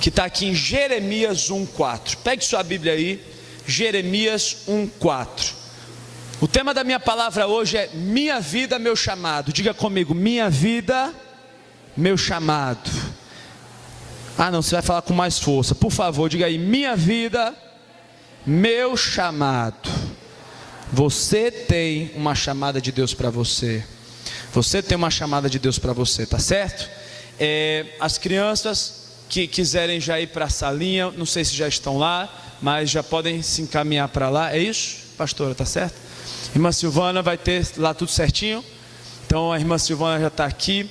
que está aqui em Jeremias 1:4. Pegue sua Bíblia aí, Jeremias 1:4. O tema da minha palavra hoje é minha vida, meu chamado. Diga comigo, minha vida, meu chamado. Ah não, você vai falar com mais força, por favor, diga aí, minha vida, meu chamado. Você tem uma chamada de Deus para você. Você tem uma chamada de Deus para você, tá certo? As crianças que quiserem já ir para a salinha, não sei se já estão lá, mas já podem se encaminhar para lá. É isso, pastora, tá certo? Irmã Silvana vai ter lá tudo certinho. Então a irmã Silvana já está aqui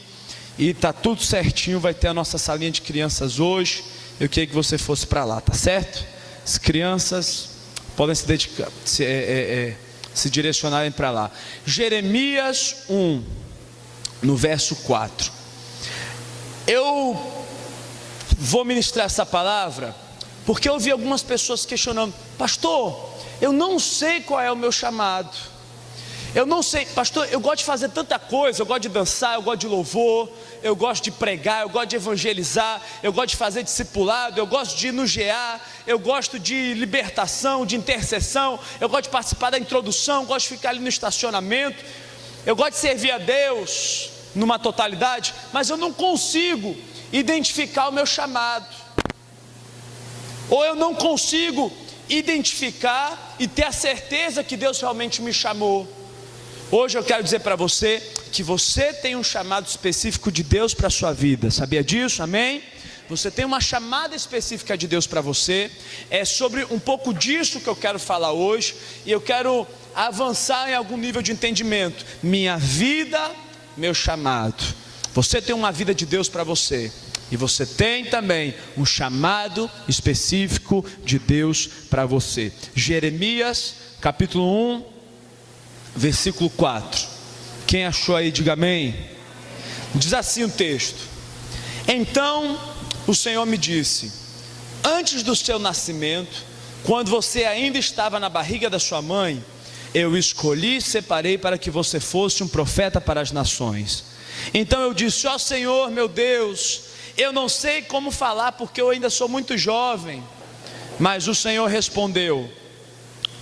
e está tudo certinho. Vai ter a nossa salinha de crianças hoje. Eu queria que você fosse para lá, tá certo? As crianças podem se dedicar, se direcionarem para lá. Jeremias 1, no verso 4. Eu vou ministrar essa palavra porque eu vi algumas pessoas questionando: pastor, eu não sei qual é o meu chamado. Eu não sei, pastor, eu gosto de fazer tanta coisa. Eu gosto de dançar, eu gosto de louvor, eu gosto de pregar, eu gosto de evangelizar, eu gosto de fazer discipulado, eu gosto de ir no GA, eu gosto de libertação, de intercessão, eu gosto de participar da introdução, eu gosto de ficar ali no estacionamento, eu gosto de servir a Deus numa totalidade, mas eu não consigo identificar o meu chamado, ou eu não consigo identificar e ter a certeza que Deus realmente me chamou. Hoje eu quero dizer para você que você tem um chamado específico de Deus para a sua vida. Sabia disso? Amém? Você tem uma chamada específica de Deus para você. É sobre um pouco disso que eu quero falar hoje, e eu quero avançar em algum nível de entendimento. Minha vida, meu chamado. Você tem uma vida de Deus para você, e você tem também um chamado específico de Deus para você. Jeremias capítulo 1, versículo 4. Quem achou aí, diga amém. Diz assim o texto: então o Senhor me disse: antes do seu nascimento, quando você ainda estava na barriga da sua mãe, eu escolhi e separei para que você fosse um profeta para as nações. Então eu disse: ó Senhor meu Deus, eu não sei como falar porque eu ainda sou muito jovem. Mas o Senhor respondeu: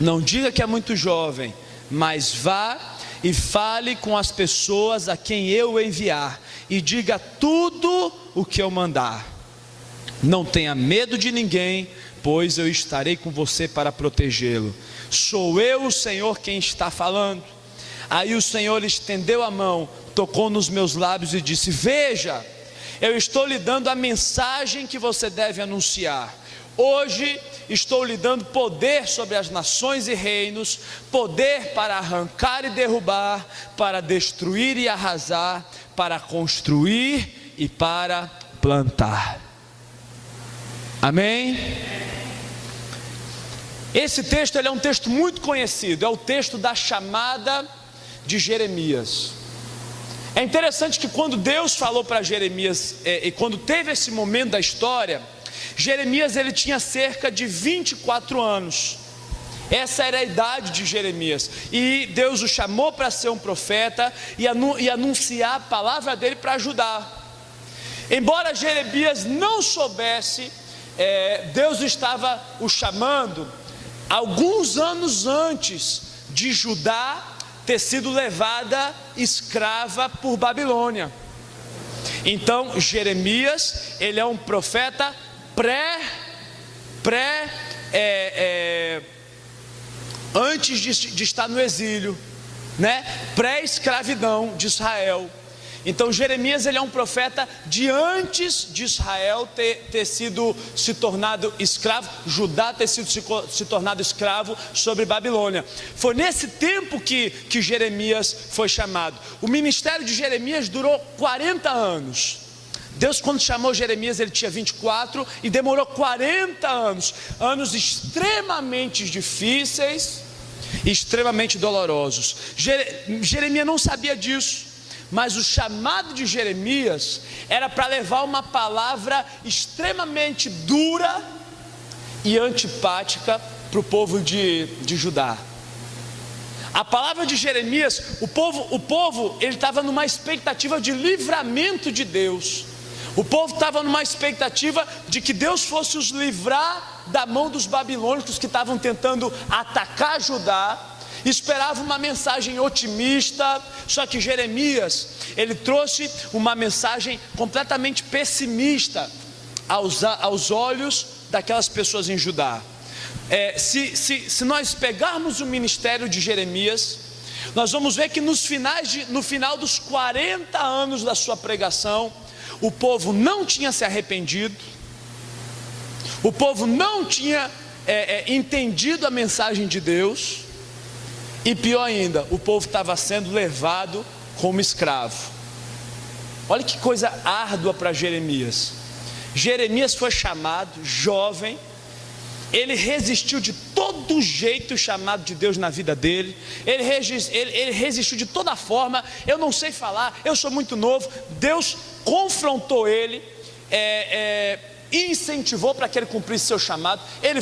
não diga que é muito jovem, mas vá e fale com as pessoas a quem eu enviar, e diga tudo o que eu mandar. Não tenha medo de ninguém, pois eu estarei com você para protegê-lo. Sou eu, o Senhor, quem está falando. Aí o Senhor estendeu a mão, tocou nos meus lábios e disse: veja, eu estou lhe dando a mensagem que você deve anunciar. Hoje estou lhe dando poder sobre as nações e reinos, poder para arrancar e derrubar, para destruir e arrasar, para construir e para plantar. Amém? Esse texto ele é um texto muito conhecido, é o texto da chamada de Jeremias. É interessante que quando Deus falou para Jeremias, e quando teve esse momento da história, Jeremias ele tinha cerca de 24 anos. Essa era a idade de Jeremias, e Deus o chamou para ser um profeta e anunciar a palavra dele para ajudar. Embora Jeremias não soubesse, Deus estava o chamando alguns anos antes de Judá ter sido levada escrava por Babilônia. Então Jeremias ele é um profeta antes de estar no exílio, né? Pré-escravidão de Israel. Então Jeremias ele é um profeta de antes de Israel se tornado escravo, Judá ter sido se tornado escravo sobre Babilônia. Foi nesse tempo que Jeremias foi chamado. O ministério de Jeremias durou 40 anos. Deus, quando chamou Jeremias, ele tinha 24 e demorou 40 anos, anos extremamente difíceis, extremamente dolorosos. Jeremias não sabia disso, mas o chamado de Jeremias era para levar uma palavra extremamente dura e antipática para o povo de Judá. A palavra de Jeremias, o povo ele estava numa expectativa de livramento de Deus. O povo estava numa expectativa de que Deus fosse os livrar da mão dos babilônicos que estavam tentando atacar Judá. Esperava uma mensagem otimista, só que Jeremias, ele trouxe uma mensagem completamente pessimista aos olhos daquelas pessoas em Judá. Se nós pegarmos o ministério de Jeremias, nós vamos ver que no final dos 40 anos da sua pregação, o povo não tinha se arrependido, o povo não tinha entendido a mensagem de Deus, e pior ainda, o povo estava sendo levado como escravo. Olha que coisa árdua para Jeremias. Jeremias foi chamado jovem, ele resistiu de todo jeito o chamado de Deus na vida dele, ele resistiu de toda forma. Eu não sei falar, eu sou muito novo. Deus confrontou ele, e incentivou para que ele cumprisse seu chamado. Ele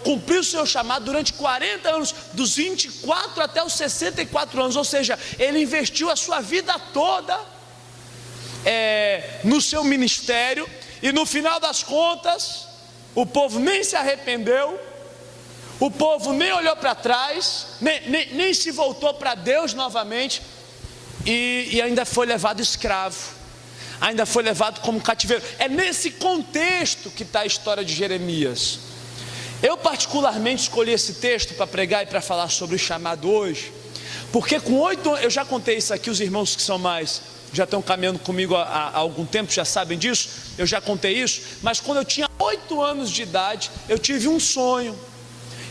cumpriu seu chamado durante 40 anos, dos 24 até os 64 anos, ou seja, ele investiu a sua vida toda no seu ministério, e no final das contas, o povo nem se arrependeu, o povo nem olhou para trás, nem se voltou para Deus novamente, e ainda foi levado escravo, ainda foi levado como cativeiro. É nesse contexto que está a história de Jeremias. Eu particularmente escolhi esse texto para pregar e para falar sobre o chamado hoje, porque com 8 anos, eu já contei isso aqui, os irmãos que são mais, já estão caminhando comigo há algum tempo, já sabem disso, eu já contei isso, mas quando eu tinha 8 anos de idade, eu tive um sonho,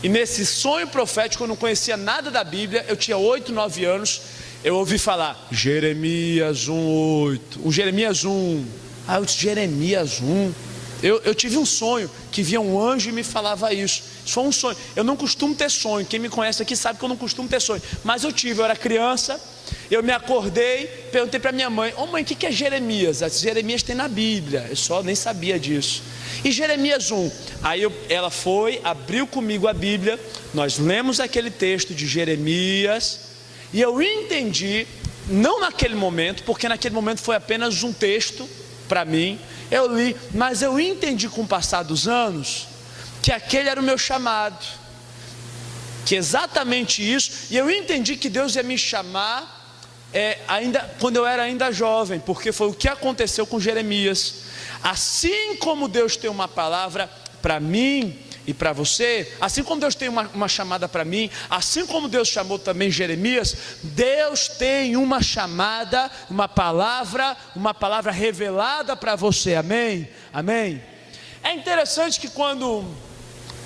e nesse sonho profético, eu não conhecia nada da Bíblia, eu tinha 8, 9 anos, eu ouvi falar, Jeremias 1:8, Jeremias 1, eu disse, Jeremias 1, eu tive um sonho, que via um anjo e me falava isso foi um sonho. Eu não costumo ter sonho, quem me conhece aqui sabe que eu não costumo ter sonho, mas eu tive, eu era criança, eu me acordei, perguntei para minha mãe, mãe, o que é Jeremias? Jeremias tem na Bíblia, eu só nem sabia disso. E Jeremias 1, aí ela foi, abriu comigo a Bíblia, nós lemos aquele texto de Jeremias, e eu entendi, não naquele momento, porque naquele momento foi apenas um texto para mim, eu li, mas eu entendi com o passar dos anos, que aquele era o meu chamado, que exatamente isso, e eu entendi que Deus ia me chamar, ainda quando eu era ainda jovem, porque foi o que aconteceu com Jeremias. Assim como Deus tem uma palavra para mim e para você, assim como Deus tem uma chamada para mim, assim como Deus chamou também Jeremias, Deus tem uma chamada, uma palavra revelada para você, amém? Amém? É interessante que quando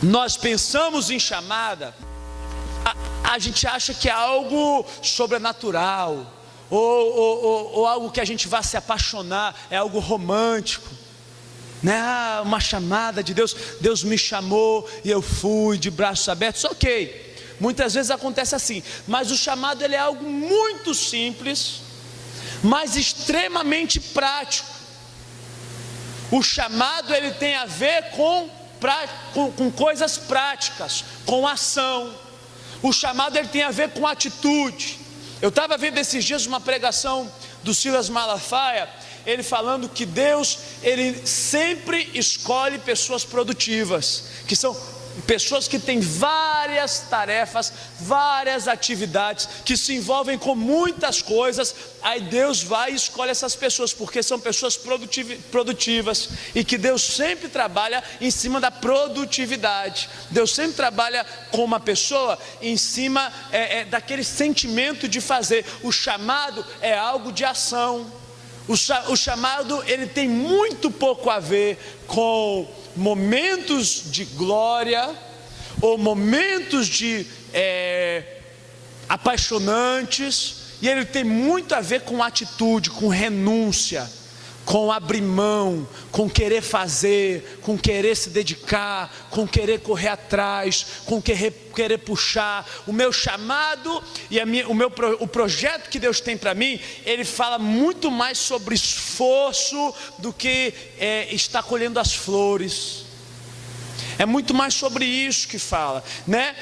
nós pensamos em chamada, a gente acha que é algo sobrenatural, ou algo que a gente vai se apaixonar, é algo romântico, né? Uma chamada de Deus, Deus me chamou e eu fui de braços abertos, ok, muitas vezes acontece assim, mas o chamado ele é algo muito simples, mas extremamente prático. O chamado ele tem a ver com coisas práticas, com ação. O chamado ele tem a ver com atitude. Eu estava vendo esses dias uma pregação do Silas Malafaia, ele falando que Deus, ele sempre escolhe pessoas produtivas, que são pessoas que têm várias tarefas, várias atividades, que se envolvem com muitas coisas. Aí Deus vai e escolhe essas pessoas, porque são pessoas produtivas, e que Deus sempre trabalha em cima da produtividade. Deus sempre trabalha com uma pessoa em cima daquele sentimento de fazer. O chamado é algo de ação. O chamado ele tem muito pouco a ver com momentos de glória, ou momentos de apaixonantes, e ele tem muito a ver com atitude, com renúncia, com abrir mão, com querer fazer, com querer se dedicar, com querer correr atrás, com querer puxar. O meu chamado e o projeto que Deus tem para mim, ele fala muito mais sobre esforço do que estar colhendo as flores. É muito mais sobre isso que fala, né?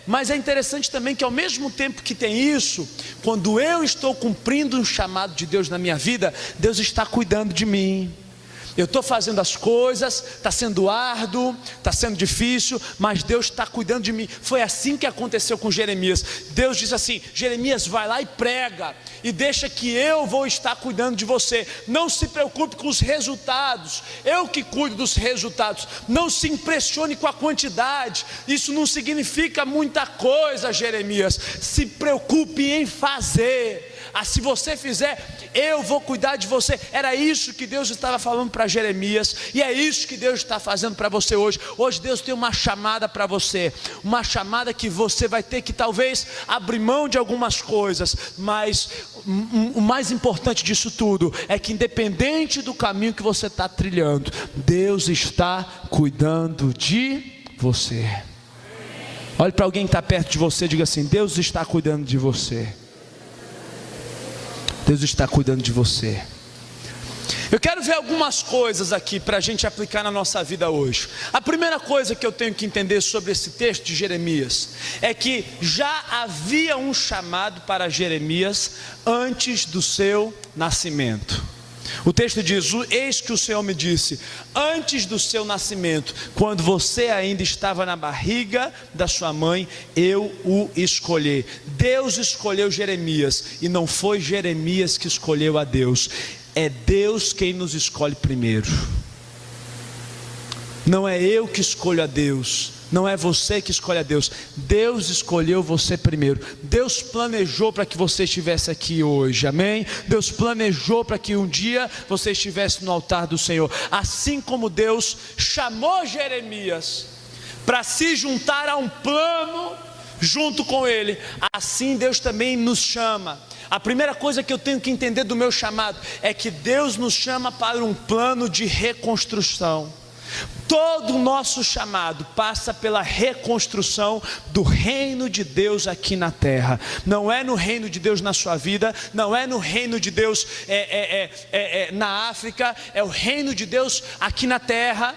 Mas é interessante também que ao mesmo tempo que tem isso, quando eu estou cumprindo um chamado de Deus na minha vida, Deus está cuidando de mim. Eu estou fazendo as coisas, está sendo árduo, está sendo difícil, mas Deus está cuidando de mim. Foi assim que aconteceu com Jeremias. Deus disse assim: Jeremias, vai lá e prega, e deixa que eu vou estar cuidando de você. Não se preocupe com os resultados, eu que cuido dos resultados. Não se impressione com a quantidade, isso não significa muita coisa, Jeremias. Se preocupe em fazer. Se você fizer, eu vou cuidar de você. Era isso que Deus estava falando para Jeremias, e é isso que Deus está fazendo para você hoje. Hoje Deus tem uma chamada para você, uma chamada que você vai ter que talvez abrir mão de algumas coisas, mas o mais importante disso tudo é que independente do caminho que você está trilhando, Deus está cuidando de você. Olhe para alguém que está perto de você e diga assim: Deus está cuidando de você. Deus está cuidando de você. Eu quero ver algumas coisas aqui para a gente aplicar na nossa vida hoje. A primeira coisa que eu tenho que entender sobre esse texto de Jeremias é que já havia um chamado para Jeremias antes do seu nascimento. O texto diz: eis que o Senhor me disse, antes do seu nascimento, quando você ainda estava na barriga da sua mãe, eu o escolhi. Deus escolheu Jeremias, e não foi Jeremias que escolheu a Deus. É Deus quem nos escolhe primeiro. Não é eu que escolho a Deus, não é você que escolhe a Deus. Deus escolheu você primeiro. Deus planejou para que você estivesse aqui hoje, amém? Deus planejou para que um dia você estivesse no altar do Senhor. Assim como Deus chamou Jeremias para se juntar a um plano junto com ele, assim Deus também nos chama. A primeira coisa que eu tenho que entender do meu chamado é que Deus nos chama para um plano de reconstrução. Todo o nosso chamado passa pela reconstrução do reino de Deus aqui na terra. Não é no reino de Deus na sua vida, não é no reino de Deus na África, é o reino de Deus aqui na terra,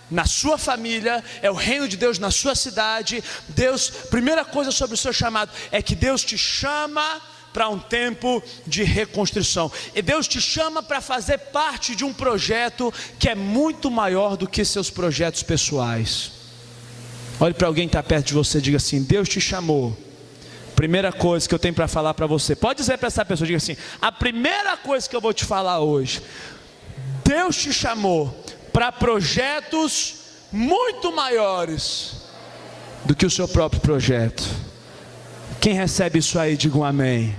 na sua família, é o reino de Deus na sua cidade. Deus, primeira coisa sobre o seu chamado é que Deus te chama para um tempo de reconstrução, e Deus te chama para fazer parte de um projeto que é muito maior do que seus projetos pessoais. Olhe para alguém que está perto de você e diga assim: Deus te chamou. Primeira coisa que eu tenho para falar para você, pode dizer para essa pessoa, diga assim: a primeira coisa que eu vou te falar hoje, Deus te chamou para projetos muito maiores do que o seu próprio projeto. Quem recebe isso aí, diga um amém.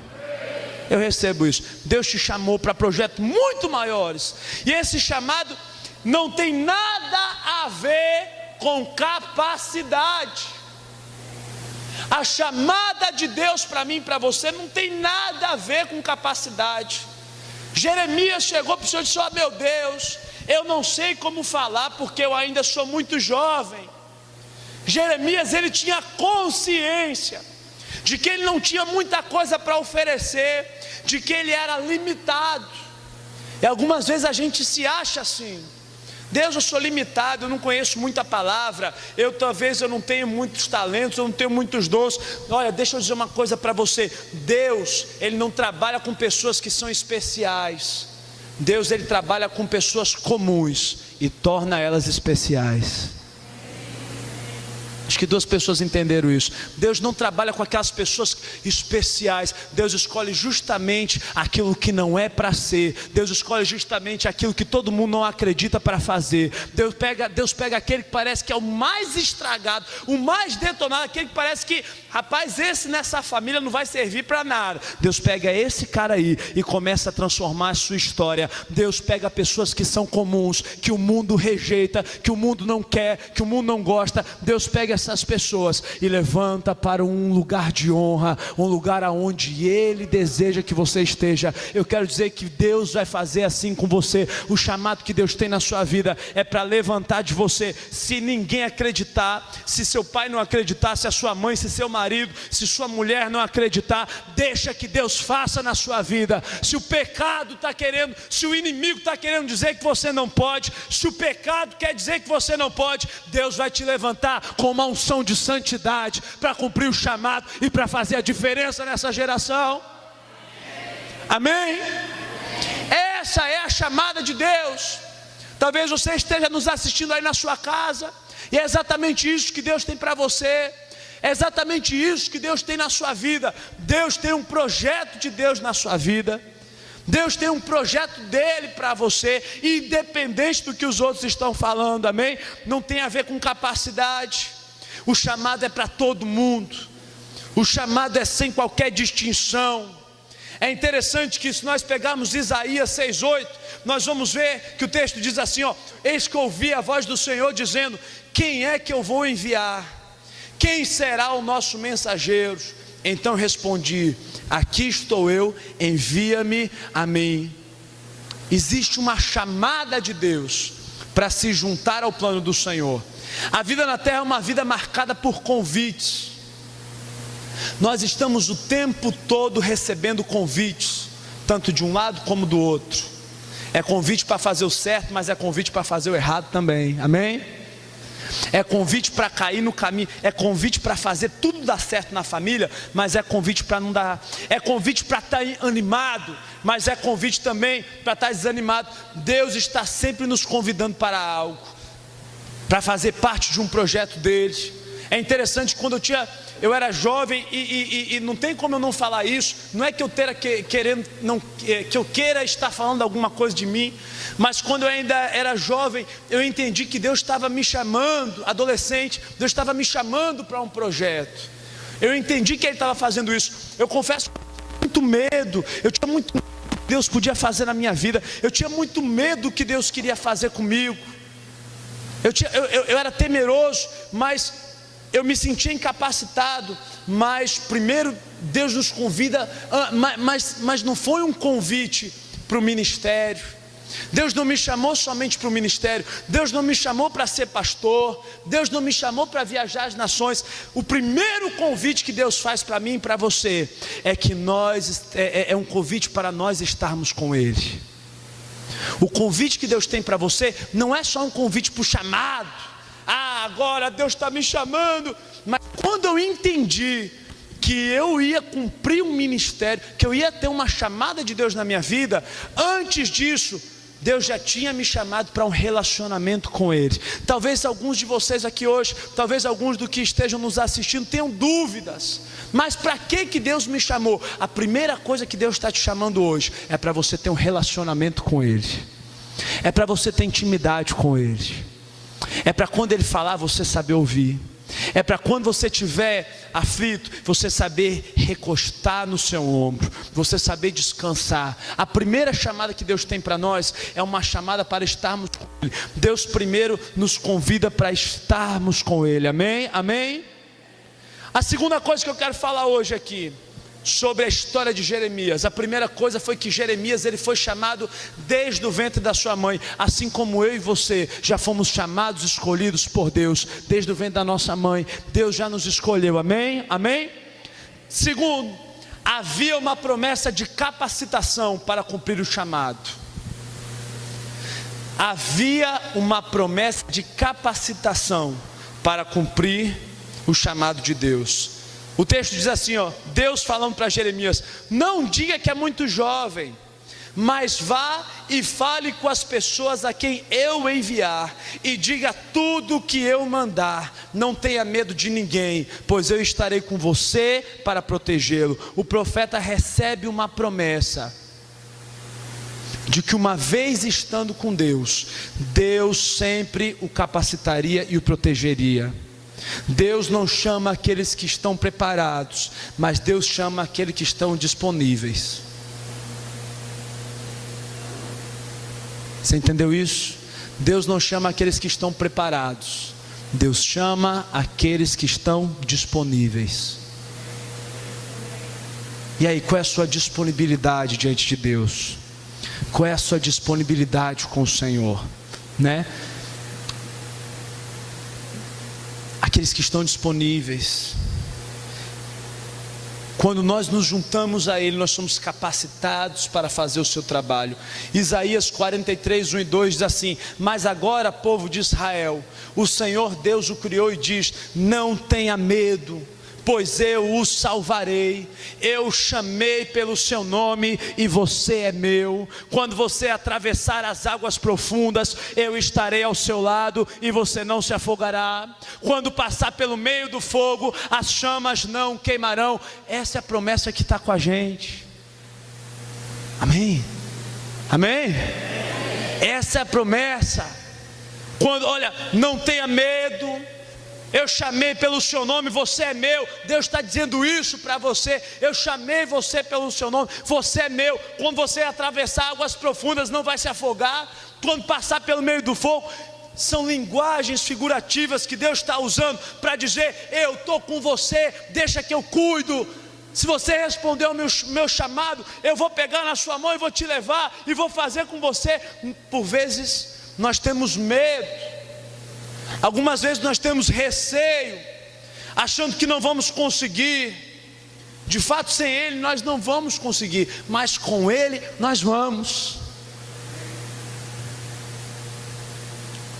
Eu recebo isso. Deus te chamou para projetos muito maiores, e esse chamado não tem nada a ver com capacidade. A chamada de Deus para mim e para você não tem nada a ver com capacidade. Jeremias chegou para o Senhor e disse: ó meu Deus, eu não sei como falar porque eu ainda sou muito jovem. Jeremias, ele tinha consciência de que ele não tinha muita coisa para oferecer, de que ele era limitado. E algumas vezes a gente se acha assim: Deus, eu sou limitado, eu não conheço muita palavra, talvez eu não tenho muitos talentos, eu não tenho muitos dons. Olha, deixa eu dizer uma coisa para você: Deus, ele não trabalha com pessoas que são especiais. Deus, ele trabalha com pessoas comuns e torna elas especiais. Acho que 2 pessoas entenderam isso. Deus não trabalha com aquelas pessoas especiais. Deus escolhe justamente aquilo que não é para ser. Deus escolhe justamente aquilo que todo mundo não acredita para fazer. Deus pega aquele que parece que é o mais estragado, o mais detonado, aquele que parece que, rapaz, esse nessa família não vai servir para nada. Deus pega esse cara aí e começa a transformar a sua história. Deus pega pessoas que são comuns, que o mundo rejeita, que o mundo não quer, que o mundo não gosta. Deus pega essa essas pessoas e levanta para um lugar de honra, um lugar aonde Ele deseja que você esteja. Eu quero dizer que Deus vai fazer assim com você. O chamado que Deus tem na sua vida é para levantar de você. Se ninguém acreditar, se seu pai não acreditar, se a sua mãe, se seu marido, se sua mulher não acreditar, deixa que Deus faça na sua vida. Se o pecado está querendo, se o inimigo está querendo dizer que você não pode, se o pecado quer dizer que você não pode, Deus vai te levantar com uma unção de santidade para cumprir o chamado e para fazer a diferença nessa geração. Amém? Essa é a chamada de Deus. Talvez você esteja nos assistindo aí na sua casa, e é exatamente isso que Deus tem para você. É exatamente isso que Deus tem na sua vida. Deus tem um projeto de Deus na sua vida. Deus tem um projeto dele para você, independente do que os outros estão falando, amém? Não tem a ver com capacidade. O chamado é para todo mundo. O chamado é sem qualquer distinção. É interessante que se nós pegarmos Isaías 6:8, nós vamos ver que o texto diz assim, ó: eis que ouvi a voz do Senhor dizendo, quem é que eu vou enviar? Quem será o nosso mensageiro? Então respondi, aqui estou eu, envia-me a mim. Existe uma chamada de Deus para se juntar ao plano do Senhor. A vida na terra é uma vida marcada por convites. Nós estamos o tempo todo recebendo convites, tanto de um lado como do outro. É convite para fazer o certo, mas é convite para fazer o errado também, amém? É convite para cair no caminho, é convite para fazer tudo dar certo na família, mas é convite para não dar. É convite para estar animado, mas é convite também para estar desanimado. Deus está sempre nos convidando para algo, para fazer parte de um projeto dele. É interessante, quando eu era jovem, e não tem como eu não falar isso. Não é que eu que eu queira estar falando alguma coisa de mim, mas quando eu ainda era jovem, eu entendi que Deus estava me chamando, adolescente, Deus estava me chamando para um projeto. Eu entendi que Ele estava fazendo isso. Eu confesso, muito medo. Eu tinha muito medo do que Deus podia fazer na minha vida. Eu tinha muito medo do que Deus queria fazer comigo. Eu era temeroso, mas eu me sentia incapacitado. Mas primeiro Deus nos convida, mas não foi um convite para o ministério. Deus não me chamou somente para o ministério. Deus não me chamou para ser pastor. Deus não me chamou para viajar as nações. O primeiro convite que Deus faz para mim e para você é que é um convite para nós estarmos com Ele. O convite que Deus tem para você não é só um convite para o chamado. Agora Deus está me chamando. Mas quando eu entendi que eu ia cumprir um ministério, que eu ia ter uma chamada de Deus na minha vida, antes disso, Deus já tinha me chamado para um relacionamento com Ele. Talvez alguns de vocês aqui hoje, talvez alguns do que estejam nos assistindo tenham dúvidas. Mas para que Deus me chamou? A primeira coisa que Deus está te chamando hoje é para você ter um relacionamento com Ele. É para você ter intimidade com Ele. É para quando Ele falar, você saber ouvir. É para quando você estiver aflito, você saber recostar no seu ombro, você saber descansar. A primeira chamada que Deus tem para nós é uma chamada para estarmos com Ele. Deus primeiro nos convida para estarmos com Ele, amém? Amém? A segunda coisa que eu quero falar hoje aqui, sobre a história de Jeremias. A primeira coisa foi que Jeremias, ele foi chamado desde o ventre da sua mãe, assim como eu e você já fomos chamados, escolhidos por Deus desde o ventre da nossa mãe. Deus já nos escolheu, amém? Amém? Segundo, havia uma promessa de capacitação para cumprir o chamado. Havia uma promessa de capacitação para cumprir o chamado de Deus. O texto diz assim, ó, Deus falando para Jeremias: não diga que é muito jovem, mas vá e fale com as pessoas a quem eu enviar, e diga tudo o que eu mandar. Não tenha medo de ninguém, pois eu estarei com você para protegê-lo. O profeta recebe uma promessa de que uma vez estando com Deus, Deus sempre o capacitaria e o protegeria. Deus não chama aqueles que estão preparados, mas Deus chama aqueles que estão disponíveis. Você entendeu isso? Deus não chama aqueles que estão preparados, Deus chama aqueles que estão disponíveis. E aí, qual é a sua disponibilidade diante de Deus? Qual é a sua disponibilidade com o Senhor, né? Aqueles que estão disponíveis. Quando nós nos juntamos a Ele, nós somos capacitados para fazer o seu trabalho. Isaías 43, 1 e 2 diz assim: mas agora, povo de Israel, o Senhor Deus o criou e diz: não tenha medo, pois eu o salvarei. Eu o chamei pelo seu nome e você é meu. Quando você atravessar as águas profundas, eu estarei ao seu lado e você não se afogará. Quando passar pelo meio do fogo, as chamas não queimarão. Essa é a promessa que está com a gente. Amém? Amém? Essa é a promessa. Quando, olha, não tenha medo, eu chamei pelo seu nome, você é meu. Deus está dizendo isso para você. Eu chamei você pelo seu nome, você é meu. Quando você atravessar águas profundas, não vai se afogar. Quando passar pelo meio do fogo, são linguagens figurativas que Deus está usando para dizer: eu estou com você, deixa que eu cuido. Se você responder ao meu chamado, eu vou pegar na sua mão e vou te levar e vou fazer com você. Por vezes nós temos medo, algumas vezes nós temos receio, achando que não vamos conseguir. De fato, sem Ele nós não vamos conseguir, mas com Ele nós vamos.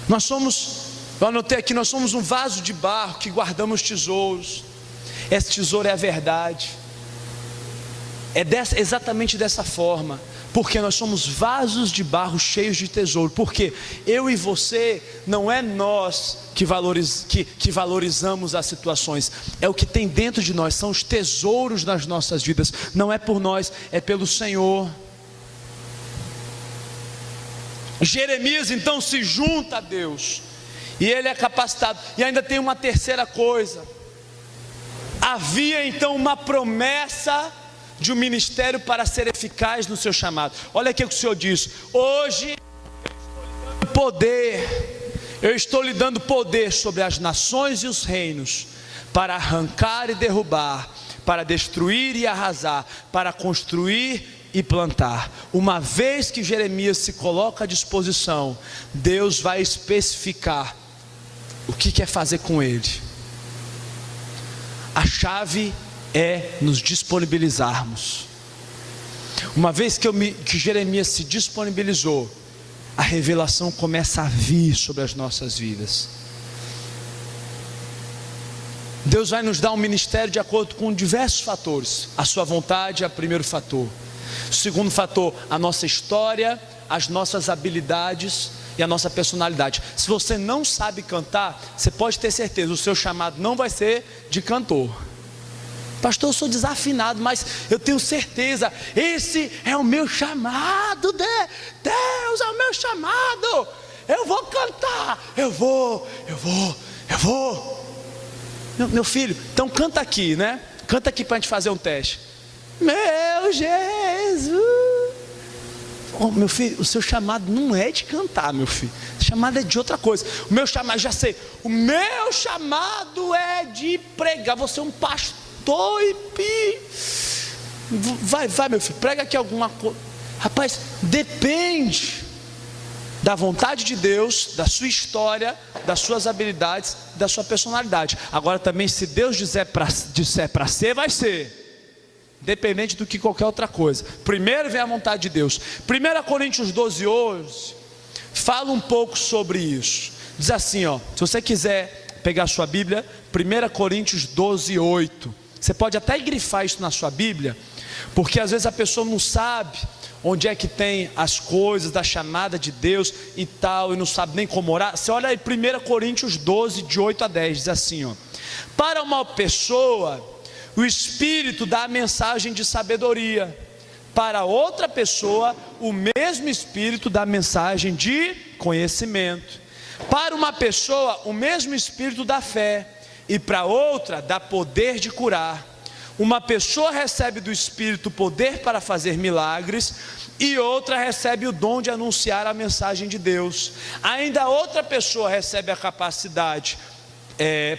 Nós somos, eu anotei aqui, nós somos um vaso de barro que guardamos tesouros. Esse tesouro é a verdade. Exatamente dessa forma. Porque nós somos vasos de barro cheios de tesouro. Porque eu e você, não é nós que valorizamos as situações, é o que tem dentro de nós, são os tesouros das nossas vidas. Não é por nós, é pelo Senhor. Jeremias então se junta a Deus, e ele é capacitado. E ainda tem uma terceira coisa: havia então uma promessa de um ministério para ser eficaz no seu chamado. Olha aqui o que o Senhor diz: hoje eu estou lhe dando poder sobre as nações e os reinos, para arrancar e derrubar, para destruir e arrasar, para construir e plantar. Uma vez que Jeremias se coloca à disposição, Deus vai especificar o que quer fazer com ele. A chave é nos disponibilizarmos. Uma vez que Jeremias se disponibilizou, a revelação começa a vir sobre as nossas vidas. Deus vai nos dar um ministério de acordo com diversos fatores. A sua vontade é o primeiro fator. O segundo fator, a nossa história, as nossas habilidades e a nossa personalidade. Se você não sabe cantar, você pode ter certeza, o seu chamado não vai ser de cantor. Pastor, eu sou desafinado, mas eu tenho certeza, esse é o meu chamado, Deus é o meu chamado. Eu vou cantar, eu vou. Meu filho, então canta aqui, né? Canta aqui para a gente fazer um teste. Meu Jesus. Oh, meu filho, o seu chamado não é de cantar, meu filho. O chamado é de outra coisa. O meu chamado, já sei. O meu chamado é de pregar. Você é um pastor e vai, meu filho, prega aqui alguma coisa. Rapaz, depende da vontade de Deus, da sua história, das suas habilidades, da sua personalidade. Agora também, se Deus disser para ser, vai ser. Independente do que qualquer outra coisa. Primeiro vem a vontade de Deus. 1 Coríntios 12, 11 fala um pouco sobre isso. Diz assim, ó, se você quiser pegar a sua Bíblia, 1 Coríntios 12, 8. Você pode até grifar isso na sua Bíblia, porque às vezes a pessoa não sabe onde é que tem as coisas da chamada de Deus e tal, e não sabe nem como orar. Você olha aí 1 Coríntios 12, de 8 a 10, diz assim, ó: para uma pessoa o Espírito dá a mensagem de sabedoria, para outra pessoa o mesmo Espírito dá a mensagem de conhecimento, para uma pessoa o mesmo Espírito dá fé, e para outra dá poder de curar. Uma pessoa recebe do Espírito poder para fazer milagres, e outra recebe o dom de anunciar a mensagem de Deus. Ainda outra pessoa recebe a capacidade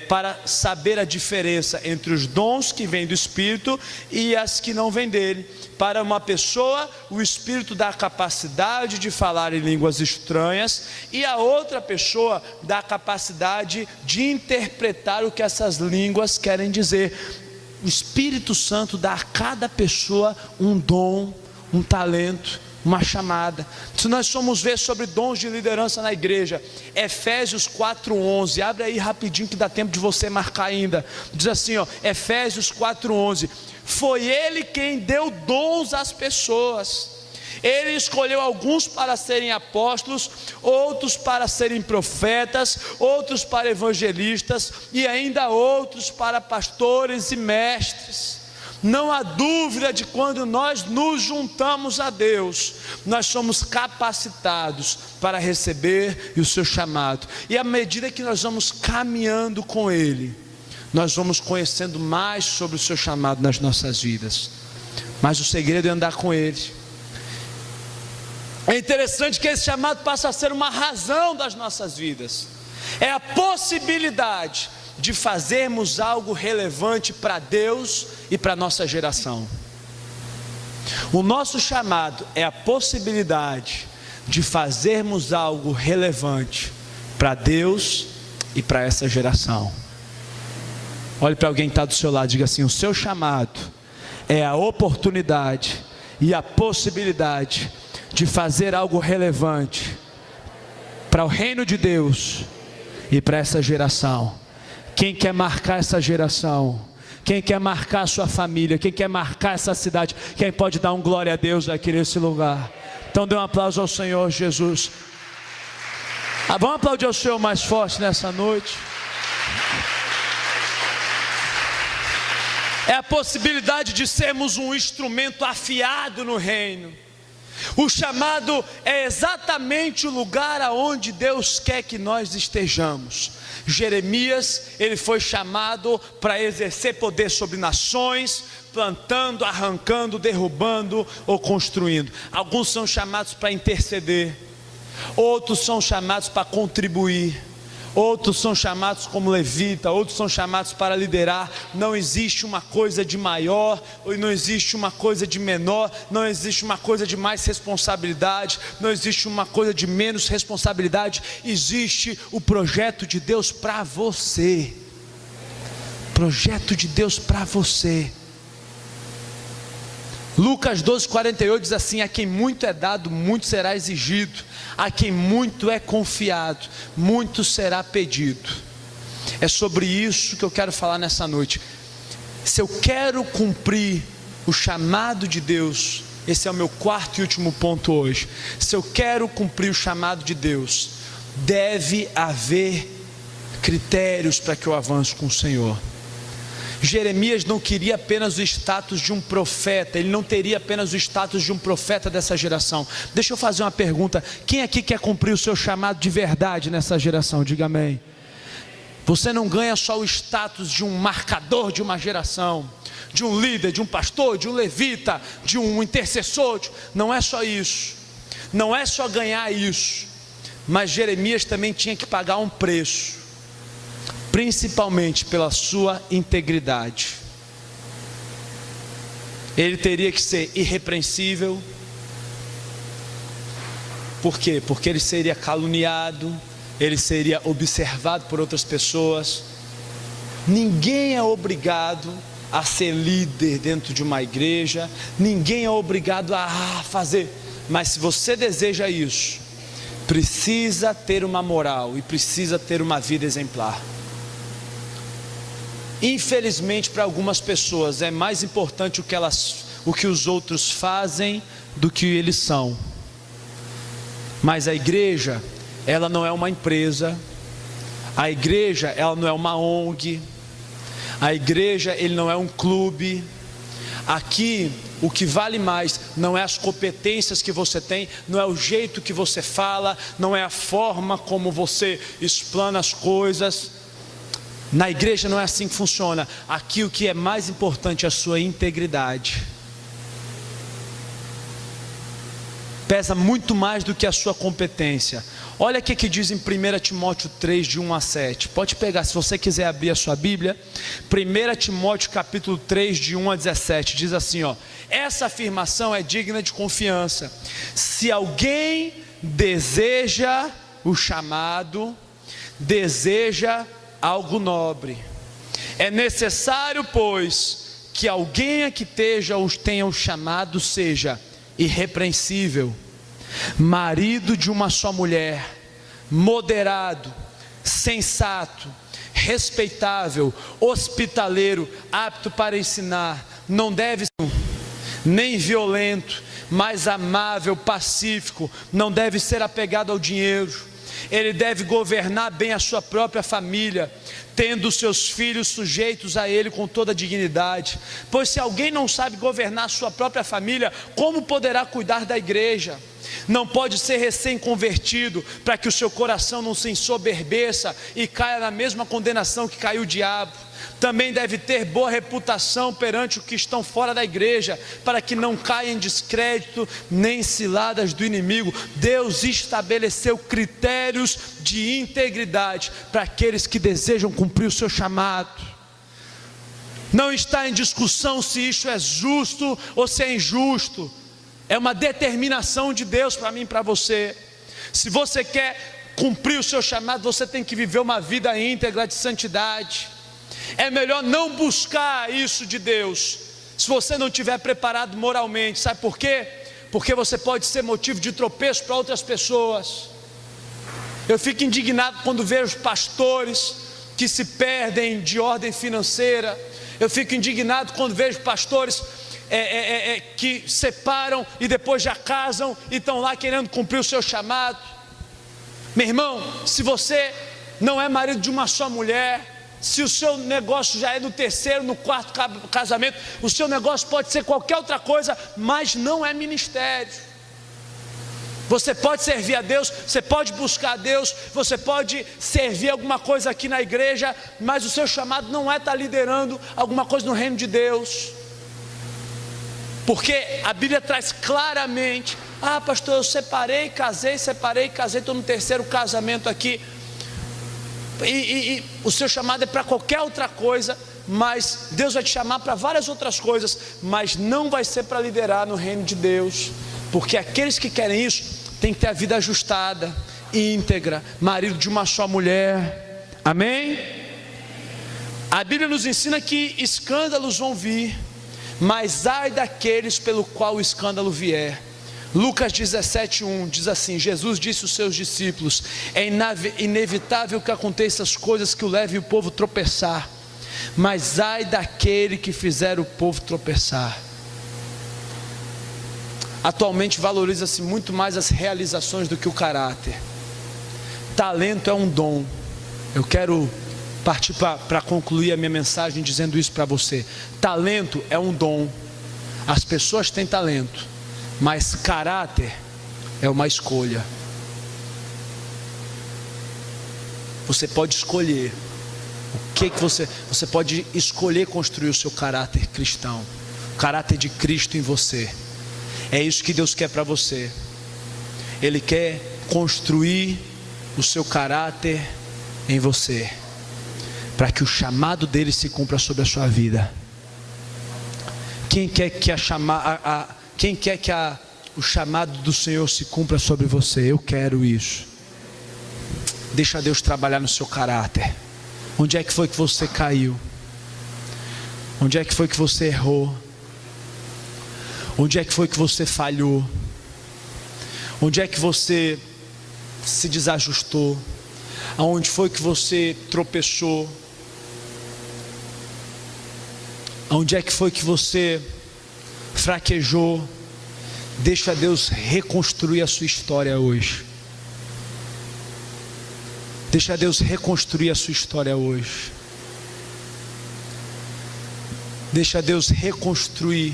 para saber a diferença entre os dons que vêm do Espírito e as que não vêm dele. Para uma pessoa, o Espírito dá a capacidade de falar em línguas estranhas, e a outra pessoa dá a capacidade de interpretar o que essas línguas querem dizer. O Espírito Santo dá a cada pessoa um dom, um talento, uma chamada. Se nós formos ver sobre dons de liderança na igreja, Efésios 4:11, abre aí rapidinho que dá tempo de você marcar ainda. Diz assim, Efésios 4:11, foi Ele quem deu dons às pessoas. Ele escolheu alguns para serem apóstolos, outros para serem profetas, outros para evangelistas e ainda outros para pastores e mestres. Não há dúvida de quando nós nos juntamos a Deus, nós somos capacitados para receber o seu chamado. E à medida que nós vamos caminhando com Ele, nós vamos conhecendo mais sobre o seu chamado nas nossas vidas. Mas o segredo é andar com Ele. É interessante que esse chamado passa a ser uma razão das nossas vidas. É a possibilidade de fazermos algo relevante para Deus e para a nossa geração. O nosso chamado é a possibilidade de fazermos algo relevante para Deus e para essa geração. Olhe para alguém que está do seu lado e diga assim: o seu chamado é a oportunidade e a possibilidade de fazer algo relevante para o reino de Deus e para essa geração. Quem quer marcar essa geração? Quem quer marcar a sua família? Quem quer marcar essa cidade? Quem pode dar um glória a Deus aqui nesse lugar? Então dê um aplauso ao Senhor Jesus. Vamos aplaudir o Senhor mais forte nessa noite. É a possibilidade de sermos um instrumento afiado no reino. O chamado é exatamente o lugar aonde Deus quer que nós estejamos. Jeremias, ele foi chamado para exercer poder sobre nações, plantando, arrancando, derrubando ou construindo. Alguns são chamados para interceder, outros são chamados para contribuir, outros são chamados como levita, outros são chamados para liderar. Não existe uma coisa de maior, ou não existe uma coisa de menor, não existe uma coisa de mais responsabilidade, não existe uma coisa de menos responsabilidade. Existe o projeto de Deus para você. Projeto de Deus para você. Lucas 12:48 diz assim: a quem muito é dado, muito será exigido. A quem muito é confiado, muito será pedido. É sobre isso que eu quero falar nessa noite. Se eu quero cumprir o chamado de Deus, esse é o meu quarto e último ponto hoje. Se eu quero cumprir o chamado de Deus, deve haver critérios para que eu avance com o Senhor. Jeremias não queria apenas o status de um profeta, ele não teria apenas o status de um profeta dessa geração. Deixa eu fazer uma pergunta: quem aqui quer cumprir o seu chamado de verdade nessa geração? Diga amém. Você não ganha só o status de um marcador de uma geração, de um líder, de um pastor, de um levita, de um intercessor. Não é só isso, não é só ganhar isso, mas Jeremias também tinha que pagar um preço, principalmente pela sua integridade. Ele teria que ser irrepreensível. Por quê? Porque ele seria caluniado, ele seria observado por outras pessoas. Ninguém é obrigado a ser líder dentro de uma igreja, ninguém é obrigado a fazer, mas se você deseja isso, precisa ter uma moral e precisa ter uma vida exemplar. Infelizmente, para algumas pessoas é mais importante o que os outros fazem do que eles são. Mas a igreja, ela não é uma empresa. A igreja, ela não é uma ONG. A igreja, ele não é um clube. Aqui, o que vale mais não é as competências que você tem, não é o jeito que você fala, não é a forma como você explana as coisas. Na igreja não é assim que funciona. Aqui o que é mais importante é a sua integridade. pesa muito mais do que a sua competência. Olha o que diz em 1 Timóteo 3, de 1 a 7. Pode pegar, se você quiser abrir a sua Bíblia. 1 Timóteo capítulo 3, de 1 a 17. Diz assim, ó: essa afirmação é digna de confiança. Se alguém deseja o chamado, deseja algo nobre. É necessário, pois, que alguém que tenha o chamado seja irrepreensível, marido de uma só mulher, moderado, sensato, respeitável, hospitaleiro, apto para ensinar, não deve ser nem violento, mas amável, pacífico, não deve ser apegado ao dinheiro. Ele deve governar bem a sua própria família, tendo seus filhos sujeitos a ele com toda a dignidade. Pois se alguém não sabe governar a sua própria família, como poderá cuidar da igreja? Não pode ser recém-convertido, para que o seu coração não se ensoberbeça e caia na mesma condenação que caiu o diabo. Também deve ter boa reputação perante os que estão fora da igreja, para que não caia em descrédito nem ciladas do inimigo. Deus estabeleceu critérios de integridade para aqueles que desejam cumprir o seu chamado. Não está em discussão se isso é justo ou se é injusto. É uma determinação de Deus para mim e para você. Se você quer cumprir o seu chamado, você tem que viver uma vida íntegra de santidade. É melhor não buscar isso de Deus, se você não estiver preparado moralmente. Sabe por quê? Porque você pode ser motivo de tropeço para outras pessoas. Eu fico indignado quando vejo pastores que se perdem de ordem financeira. Eu fico indignado quando vejo pastores que separam e depois já casam e estão lá querendo cumprir o seu chamado. Meu irmão, se você não é marido de uma só mulher, se o seu negócio já é no terceiro, no quarto casamento, o seu negócio pode ser qualquer outra coisa, mas não é ministério. Você pode servir a Deus, você pode buscar a Deus, você pode servir alguma coisa aqui na igreja, mas o seu chamado não é estar liderando alguma coisa no reino de Deus. Porque a Bíblia traz claramente: ah, pastor, eu separei, casei, estou no terceiro casamento aqui. E o seu chamado é para qualquer outra coisa, mas Deus vai te chamar para várias outras coisas, mas não vai ser para liderar no reino de Deus. Porque aqueles que querem isso têm que ter a vida ajustada, íntegra, marido de uma só mulher. Amém? A Bíblia nos ensina que escândalos vão vir, mas ai daqueles pelo qual o escândalo vier. Lucas 17:1 diz assim: Jesus disse aos seus discípulos: é inevitável que aconteçam as coisas que o levem o povo a tropeçar, mas ai daquele que fizer o povo tropeçar. Atualmente valoriza-se muito mais as realizações do que o caráter. Talento é um dom. Eu quero partir para concluir a minha mensagem dizendo isso para você. Talento é um dom. As pessoas têm talento, mas caráter é uma escolha. Você pode escolher o que você pode escolher construir o seu caráter cristão, o caráter de Cristo em você. É isso que Deus quer para você. Ele quer construir o seu caráter em você, para que o chamado dele se cumpra sobre a sua vida. Quem quer que o chamado do Senhor se cumpra sobre você? Eu quero isso. Deixa Deus trabalhar no seu caráter. Onde é que foi que você caiu? Onde é que foi que você errou? Onde é que foi que você falhou? Onde é que você se desajustou? Aonde foi que você tropeçou? Onde é que foi que você fraquejou? Deixa Deus reconstruir a sua história hoje. Deixa Deus reconstruir a sua história hoje. Deixa Deus reconstruir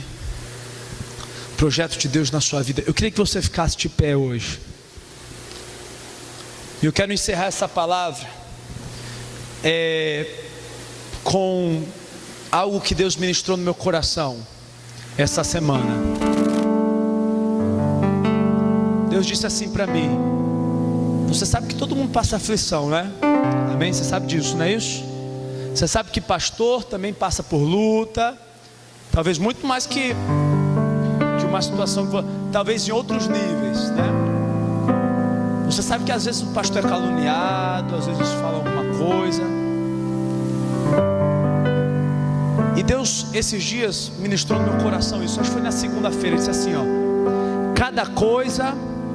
o projeto de Deus na sua vida. Eu queria que você ficasse de pé hoje. E eu quero encerrar essa palavra com algo que Deus ministrou no meu coração essa semana. Deus disse assim para mim: você sabe que todo mundo passa aflição, né? Amém? Você sabe disso, não é isso? Você sabe que pastor também passa por luta, talvez muito mais que uma situação, talvez em outros níveis, né? Você sabe que às vezes o pastor é caluniado, às vezes fala alguma coisa. E Deus esses dias ministrou no meu coração isso. Acho que foi na segunda-feira. Ele disse assim, ó: cada coisa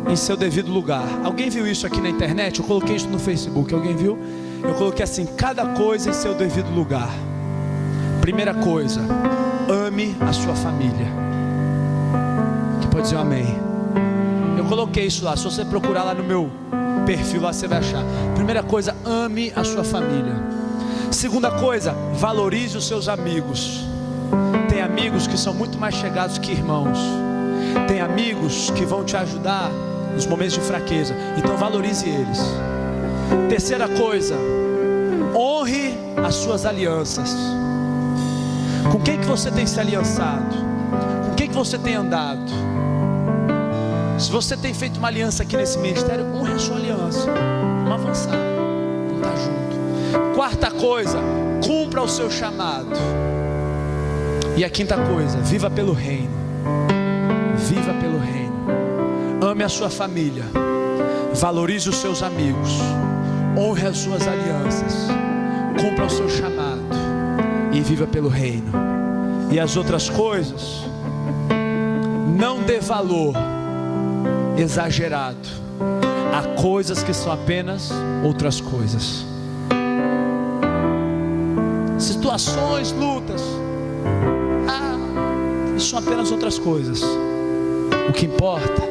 em seu devido lugar. Alguém viu isso aqui na internet? Eu coloquei isso no Facebook. Alguém viu? Eu coloquei assim: cada coisa em seu devido lugar. Primeira coisa, ame a sua família. Que pode dizer um amém? Eu coloquei isso lá. Se você procurar lá no meu perfil, lá você vai achar. Primeira coisa, ame a sua família. Segunda coisa, valorize os seus amigos. Tem amigos que são muito mais chegados que irmãos. Tem amigos que vão te ajudar nos momentos de fraqueza. Então valorize eles. Terceira coisa, honre as suas alianças. Com quem que você tem se aliançado? Com quem que você tem andado? Se você tem feito uma aliança aqui nesse ministério, honre a sua aliança. Vamos avançar, vamos estar junto. Quarta coisa, cumpra o seu chamado. E a quinta coisa, viva pelo reino. Viva pelo reino. Ame a sua família. Valorize os seus amigos. Honre as suas alianças. Cumpra o seu chamado. E viva pelo reino. E as outras coisas, não dê valor exagerado a coisas que são apenas outras coisas. Situações, lutas, isso são apenas outras coisas. O que importa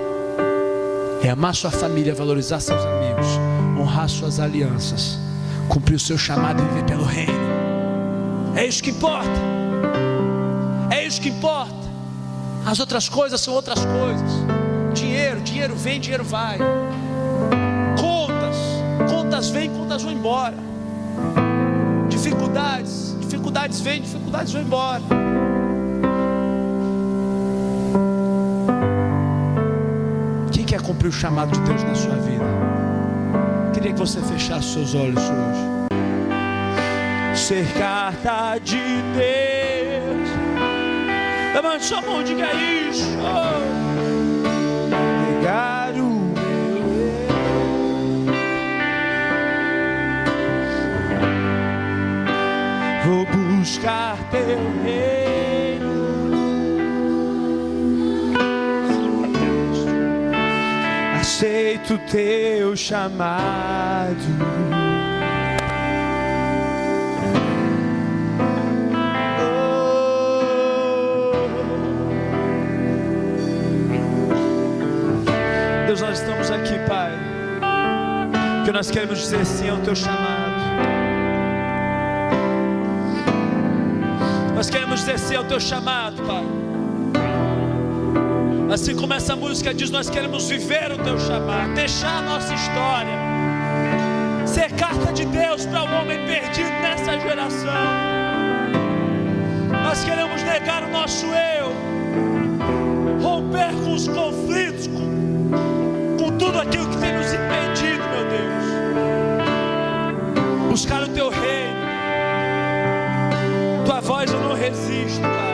é amar sua família, valorizar seus amigos, honrar suas alianças, cumprir o seu chamado e viver pelo reino. É isso que importa. É isso que importa. As outras coisas são outras coisas. Dinheiro vem, dinheiro vai. Contas vêm, contas vão embora. Dificuldades vêm, dificuldades vão embora. Quem quer cumprir o chamado de Deus na sua vida? Queria que você fechasse seus olhos hoje. Ser carta de Deus. Levante sua mão, diga isso. Negar o meu eu. Vou buscar teu reino. Aceito teu chamado. Deus, nós estamos aqui, Pai, porque nós queremos dizer sim ao teu chamado. Nós queremos dizer sim ao teu chamado, Pai. Assim como essa música diz, nós queremos viver o teu chamado, deixar a nossa história, ser carta de Deus para o homem perdido nessa geração. Nós queremos negar o nosso eu, romper com os conflitos, com tudo aquilo que tem nos impedido, meu Deus. Buscar o teu reino. Tua voz eu não resisto, Pai.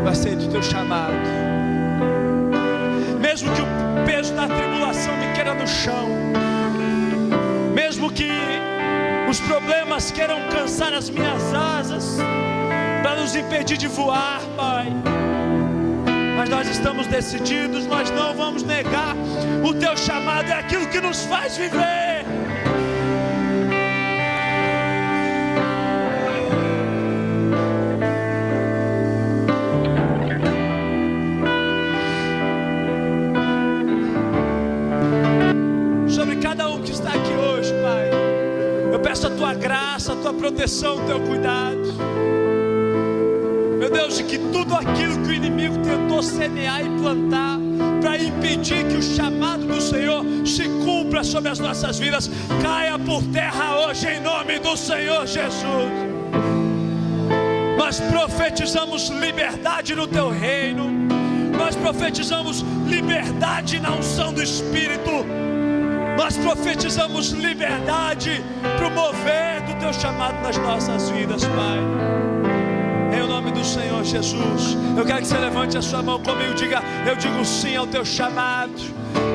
Eu aceito o teu chamado. Mesmo que o peso da tribulação me queira no chão, mesmo que os problemas queiram cansar as minhas asas para nos impedir de voar, Pai, mas nós estamos decididos, nós não vamos negar o teu chamado. É aquilo que nos faz viver. Sobre cada um que está aqui hoje, Pai, eu peço a tua graça, a tua proteção, o teu cuidado. Meu Deus, de que tudo aquilo que o inimigo tentou semear e plantar para impedir que o chamado do Senhor se cumpra sobre as nossas vidas, caia por terra hoje em nome do Senhor Jesus. Nós profetizamos liberdade no teu reino. Nós profetizamos liberdade na unção do Espírito. Nós profetizamos liberdade para o mover do Teu chamado nas nossas vidas, Pai. Em nome do Senhor Jesus, eu quero que você levante a sua mão comigo. Diga: eu digo sim ao Teu chamado.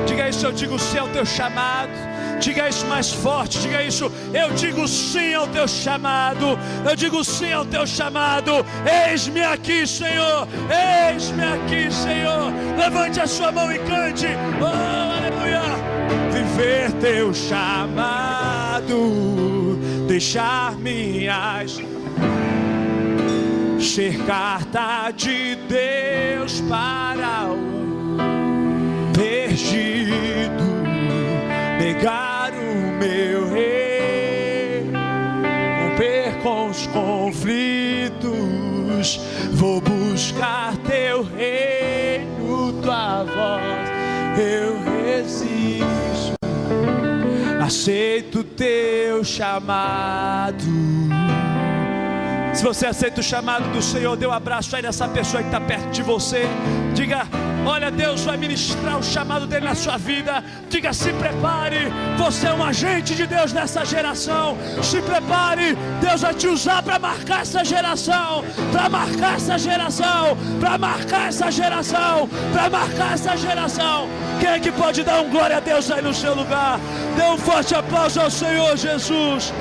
Diga isso: eu digo sim ao Teu chamado. Diga isso mais forte, diga isso: eu digo sim ao Teu chamado. Eu digo sim ao Teu chamado. Eis-me aqui, Senhor. Eis-me aqui, Senhor. Levante a sua mão e cante: oh, aleluia. Viver Teu chamado, deixar minhas, ser carta de Deus para o perdido, negar o meu rei, romper com os conflitos, vou buscar Teu reino, Tua voz eu resisto, aceito Teu chamado. Se você aceita o chamado do Senhor, dê um abraço aí nessa pessoa que está perto de você. Diga: olha, Deus vai ministrar o chamado dele na sua vida. Diga: se prepare, você é um agente de Deus nessa geração. Se prepare, Deus vai te usar para marcar essa geração, para marcar essa geração, para marcar essa geração, para marcar essa geração. Quem é que pode dar um glória a Deus aí no seu lugar? Dê um forte aplauso ao Senhor Jesus.